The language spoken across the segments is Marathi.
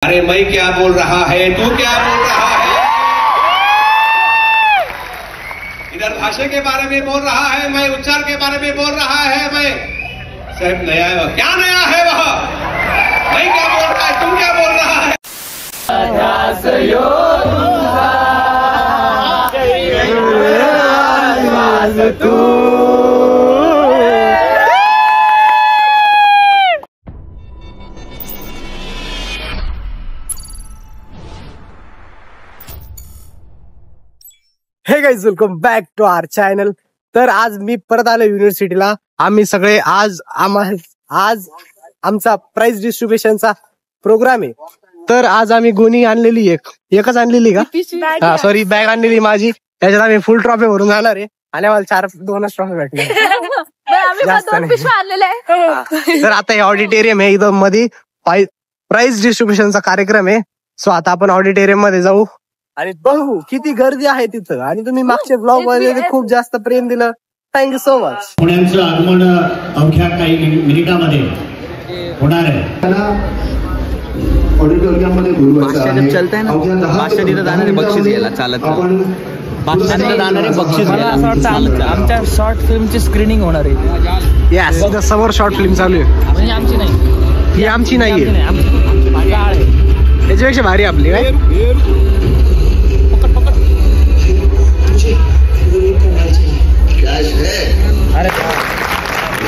अरे मैं क्या बोल रहा है, तू क्या बोल रहा है? इधर भाषा के बारे में बोल रहा है, मैं उच्चार के बारे में बोल रहा है। मैं सब नया है, क्या नया है वह? मैं क्या बोल रहा है, तुम क्या बोल रहा है? Hey guys, welcome back to our channel. तर आज मी परत आलो युनिव्हर्सिटीला. आम्ही सगळे आज आमचा प्राइज डिस्ट्रीब्युशनचा प्रोग्राम आहे. तर आज आम्ही गोणी आणलेली एकच आणलेली का सॉरी बॅग आणलेली माझी. त्याच्यात आम्ही फुल ट्रॉफी भरून जाणार आहे आणि आम्हाला 2 ट्रॉफी भेटले. तर आता हे ऑडिटोरियम आहे, इथं मध्ये प्राइज डिस्ट्रीब्युशनचा कार्यक्रम आहे. सो आता आपण ऑडिटोरियम मध्ये जाऊ आणि बघू किती गर्दी आहे तिथं. आणि तुम्ही मागचे ब्लॉग वगैरे खूप जास्त प्रेम दिलं, थँक्यू सो मच. पुण्याचं आगमन अवघ्या काही मिनिटांमध्ये होणार आहे. ऑडिटोरियममध्ये बोलवायचं आहे. पाचशे तिथं जाणारे बक्षीस घ्यायला चालत जाणारे बक्षीस आमच्या शॉर्ट फिल्मची स्क्रीनिंग होणार आहे. यस, समोर शॉर्ट फिल्म चालू आहे. म्हणजे आमची नाही, ही आमची नाहीये, त्याच्यापेक्षा भारी आपली काय.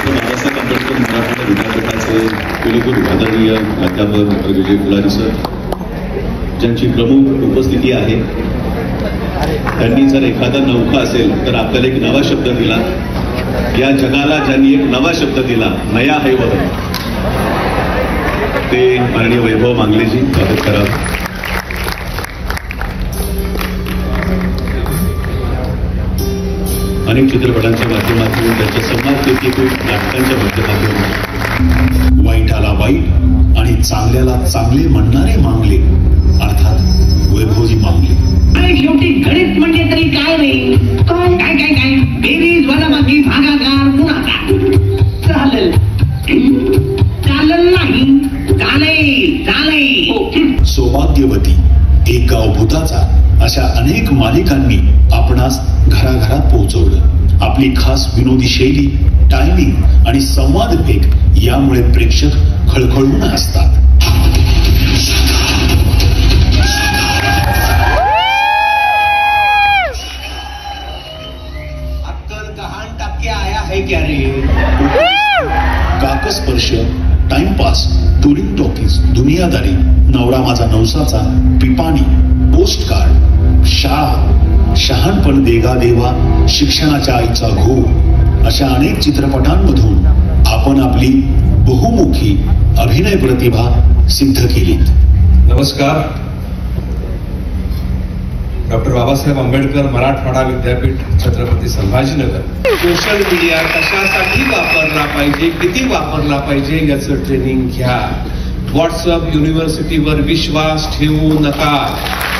बाबासाहेब आंबेडकर मराठवाडा विद्यापीठाचे कुलगुरू आदरणीय प्राध्यापक विजय फुलारी सर, ज्यांची प्रमुख उपस्थिती आहे. त्यांनी जर एखादा नौका असेल तर आपल्याला एक नवा शब्द दिला. या जगाला ज्यांनी एक नवा शब्द दिला, नया है वह, ते माननीय वैभव मांगलेजी. स्वागत करा. अनेक चित्रपटांच्या माध्यमातून, त्यांच्या संवादपेटीतून, नाटकांच्या माध्यमातून वाईटाला वाईट आणि चांगल्याला चांगले म्हणणारे मांगले, अर्थात वैभवजी मांगले. आणि शेवटी गणित म्हणजे तरी काय रे? काय काय काय काय बेरीज वजाबाकी भागाकार गुणाकार. चालेल चालेल नाही, चालेल चालेल. सौभाग्यवती, एक गाव भूताचा, अशा अनेक मालिकांनी आपणास घराघरात पोहोचवलं. आपली खास विनोदी शैली, टायमिंग आणि संवाद वेग यामुळे प्रेक्षक खळखळून असतात. अक्कल कहान टक्के आया है क्या रे? काकस्पर्श, टाइमपास, टुरिंग टॉकीज, दुनियादारी, नवरा माझा नवसाचा, पिपाणी, पोस्ट कार्ड, शाळा, शहाणपण देगा देवा, शिक्षणाच्या आईचा घोर, अशा अनेक चित्रपटांमधून आपण आपली बहुमुखी अभिनय प्रतिभा सिद्ध केली. नमस्कार. डॉक्टर बाबासाहेब आंबेडकर मराठवाडा विद्यापीठ, छत्रपती संभाजीनगर. सोशल मीडिया कशासाठी वापरला पाहिजे, किती वापरला पाहिजे याचं ट्रेनिंग घ्या. व्हॉट्सअप युनिव्हर्सिटीवर विश्वास ठेवू नका.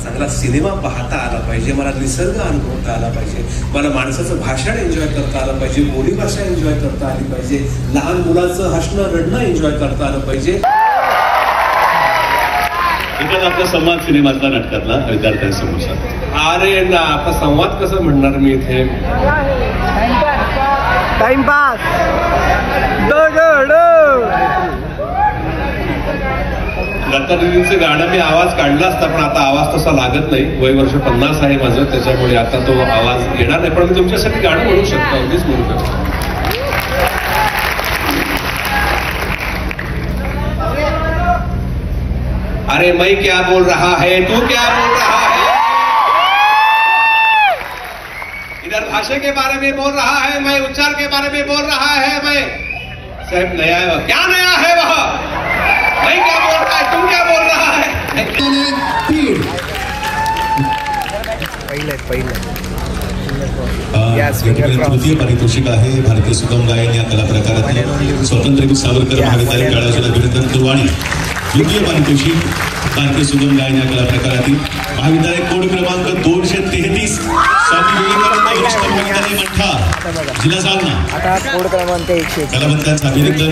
चांगला सिनेमा पाहता आला पाहिजे, मला निसर्ग अनुभवता आला पाहिजे, मला माणसाचं भाषण एन्जॉय करता आलं पाहिजे, बोलीभाषा एन्जॉय करता आली पाहिजे, लहान मुलाचं हसणं रडणं एन्जॉय करता आलं पाहिजे. एखादा आपला संवाद सिनेमातला, नाटकातला विद्यार्थ्यांसमोर. अरे ना, आता संवाद कसं म्हणणार मी इथे? टाइमपास लता दीदींचं गाणं मी आवाज काढला असता, पण आता आवाज तसा लागत नाही. वय वर्ष 50 आहे माझं, त्याच्यामुळे आता तो आवाज येणार नाही. पण मी तुमच्यासाठी गाणं म्हणू शकतो, अगदीच म्हणू शकतो. अरे मैं क्या बोल रहा है, तू क्या बोल रहा है? इधर भाषा के बारे में बोल रहा है, मैं उच्चार के बारे में बोल रहा है. मैं सब नया है, क्या नया है वह? मैं क्या बोल रहा है, तुम क्या बोल रहा है? तृतीय पारितोषिक आहे भारतीय सुगम गायन या कला प्रकारातील स्वातंत्र्यवीर सावरकर महाविद्यालय काळाच्या अभिनंदन दुर्वाणी. द्वितीय पारितोषिक भारतीय सुगम गायन या कला प्रकारातील महाविद्यालय कोड क्रमांक 233 स्वामी विवेकानंद वरिष्ठ महाविद्यालय मंठा, जिल्हा जालना. आता कोड क्रमांक 100. कलावंतांचं अभिनंदन.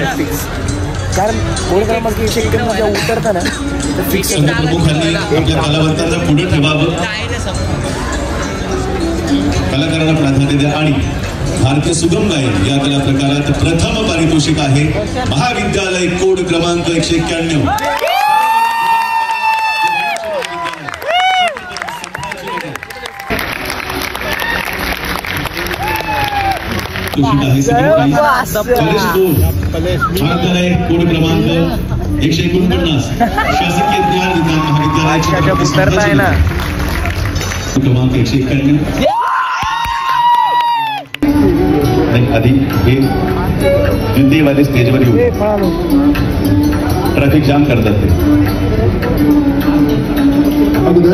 कारण कोण क्रमांक 101 मध्ये उतरताना प्रमुखांनी आपल्या कलावंतांना पुढे ठेवावं, कलाकारांना प्राधान्य द्या आणि भारतीय सुगम गायन या कला प्रकारात प्रथम पारितोषिक आहे महाविद्यालय कोड क्रमांक 191. महाविद्यालय कोड क्रमांक 149 शासकीय ज्ञान विज्ञान महाविद्यालय क्रमांक 191. आधी हे जिद्दीवाले स्टेजवर येऊन ट्रॅफिक जाम करतात ते.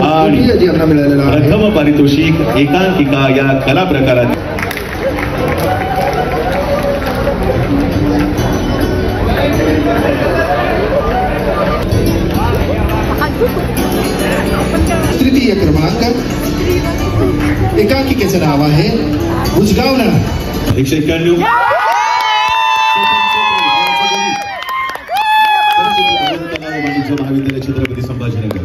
आणि प्रथम पारितोषिक एकांकिका या कला प्रकारात तृतीय क्रमांक एकांकिकेचं नाव आहे बुजगावणं. 191. महाविद्यालय छत्रपती संभाजीनगर.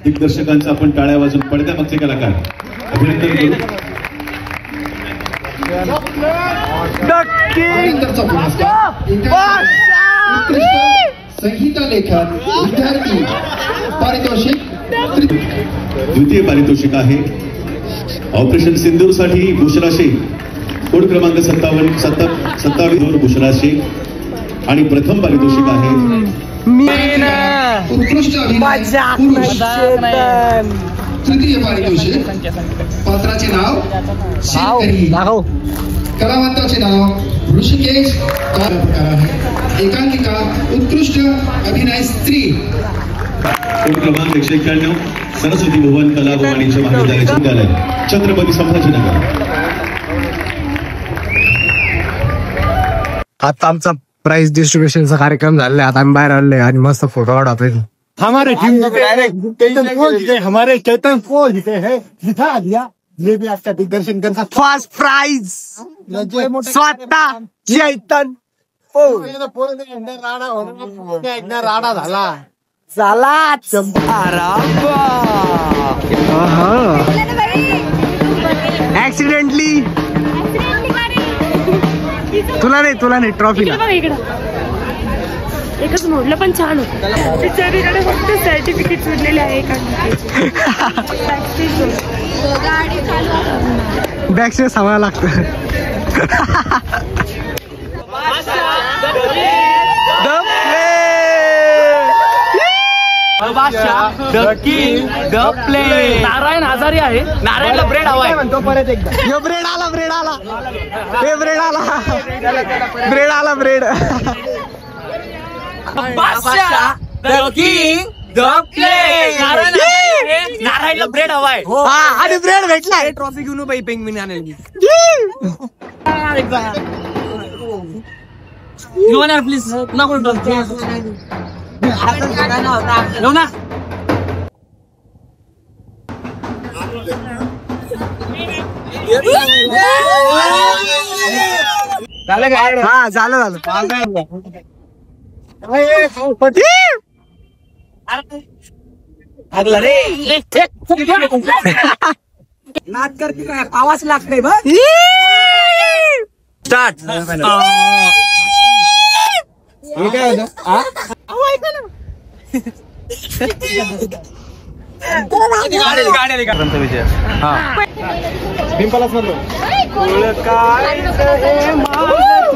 दिग्दर्शकांचा आपण टाळ्या वाजून पडद्या मागचे कलाकार अभिनंदन करू. संगीता लेखन विद्यार्थी पारितोषिक. द्वितीय पारितोषिक आहे ऑपरेशन सिंदूर साठी बुशरा शेख कोड क्रमांक 27 बुशरा शेख. आणि प्रथम पारितोषिक आहे उत्कृष्ट तृतीय पारितोषिक पात्राचे नाव शेतकरी, कलावंताचे नाव ऋषिकेश. एकांकिका उत्कृष्ट अभिनय स्त्री. कोड क्रमांक 191 सरस्वती भुवन कला व वाणिज्य महाविद्यालय छत्रपती संभाजीनगर. आता आमचा प्राइस डिस्ट्रीब्युशनचा कार्यक्रम झालेला आहे. आता आम्ही बाहेर आलोय आणि मस्त फोटो काढतोय. हमारे टीम हमारे चैतन को जीते हैं, जिता दिया. ये भी आपका दिग्दर्शन करता. फर्स्ट प्राइज स्वतः चैतन राणा झाला. ऍक्सिडेंटली तुला नाही ट्रॉफीला एकच मोडलं पण छान होतं. बिचारीकडे फक्त सर्टिफिकेट उरलेले आहे बॅकस्टेज सांभाळायला लागतं. नारायण आजारी आहे. नारायणला ब्रेड हवाय म्हणतो परत एकदा. ब्रेड आला ब्रेड नारायणला ब्रेड हवाय. आणि ब्रेड भेटलाय. ट्रॉफी घेऊन बाई पेंगविन आणायला प्लीज नको ना. हा झालं नाच करते काय आवाज लागतोय बघ. स्टार्ट.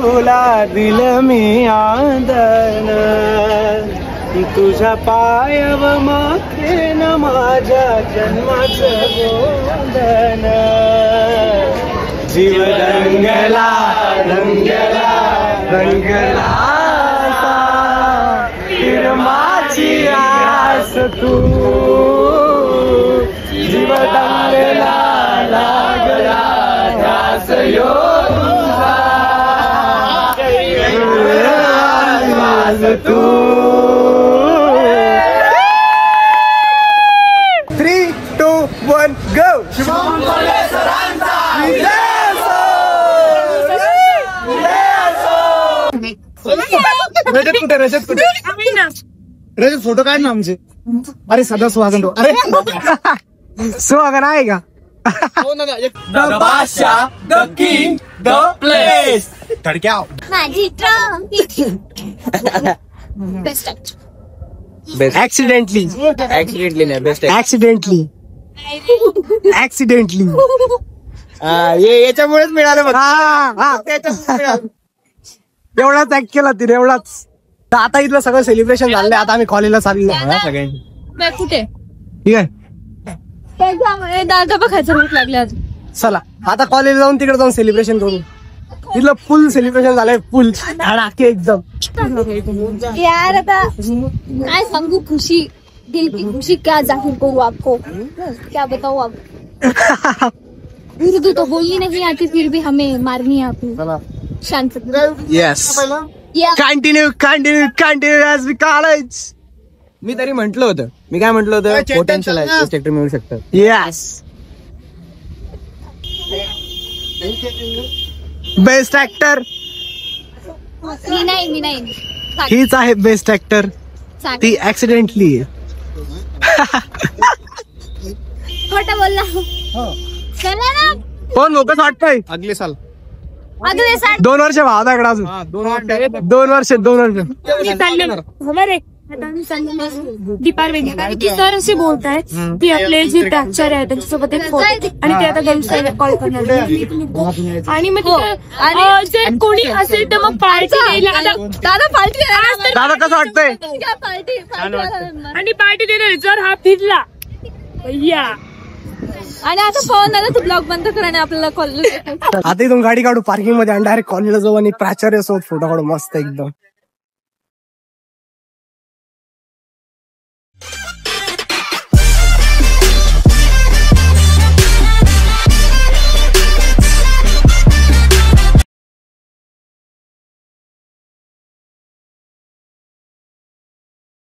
तुला दिल मी आदन, तुझ्या पायाव माथे न माझ्या जन्माचं गोंधन. जीव रंगला रंगला रंगला माझी आस तू. जीव रंगला लागला ध्यास यो तुझा तू. 3, 2, 1 गो. रजत कुठे आम्ही ना रजत फोटो काढ ना आमचे. अरे सदा सुहागन तो. अरे सुहागन आहे का? धडक्या माझी ऍक्सिडेंटली ऍक्सिडेंटली नाही बेस्ट ऍक्सिडेंटली याच्यामुळेच मिळालं बघ. एवढाच ऍक्ट केला तिने एवढाच. तर आता इथलं सगळं सेलिब्रेशन झालंय. आता आम्ही कॉलेजला चाललो सगळ्यांनी. कुठे ठीक आहे दादा बघायचं भूक लागले आज. चला आता कॉलेज जाऊन तिकडे जाऊन सेलिब्रेशन करू. इथलं फुल सेलिब्रेशन झालंय. फुल धडाके एकदम. यार आता काय सांगू खुशी दिल की खुशी क्या जाहिर करूँ आपको क्या बताऊँ आप. उर्दू तो बोलनी नहीं आती फिर भी हमें मारनी है आपको. शांत yes continue as we college. मी तरी म्हटलं होतं. मी काय म्हटलं होतं पोटेन्शियल आहे बेस्ट ऍक्टर मिळू शकतं. येस बेस्ट ऍक्टर मी नाही हीच आहे बेस्ट ऍक्टर. ती ऍक्सिडेंटली खोटं बोलला. चला ना कोण मोकच वाटतंय. अगले साल अगले साल 2 वर्ष भावताकडे अजून 2 वर्ष हमारे दीपार वेगळी की सर असे बोलतायत की आपले जे प्राचार्य आहेत त्यांच्यासोबत एक फोटो आणि ते आता गर्ल्स कॉल करणार आहे. आणि मग जर कोणी असेल तर मग पार्टी दादा पार्टी दादा कसं वाटतंय. पार्टी आणि पार्टी देणार जर हा फिरला भैया. आणि आता फोन आला तू ब्लॉग बंद कर आणि आपल्याला कॉलेज. आता इथून गाडी काढू पार्किंग मध्ये आणि डायरेक्ट कॉलेजला जाऊ आणि प्राचार्य सोबत फोटो काढू मस्त एकदम.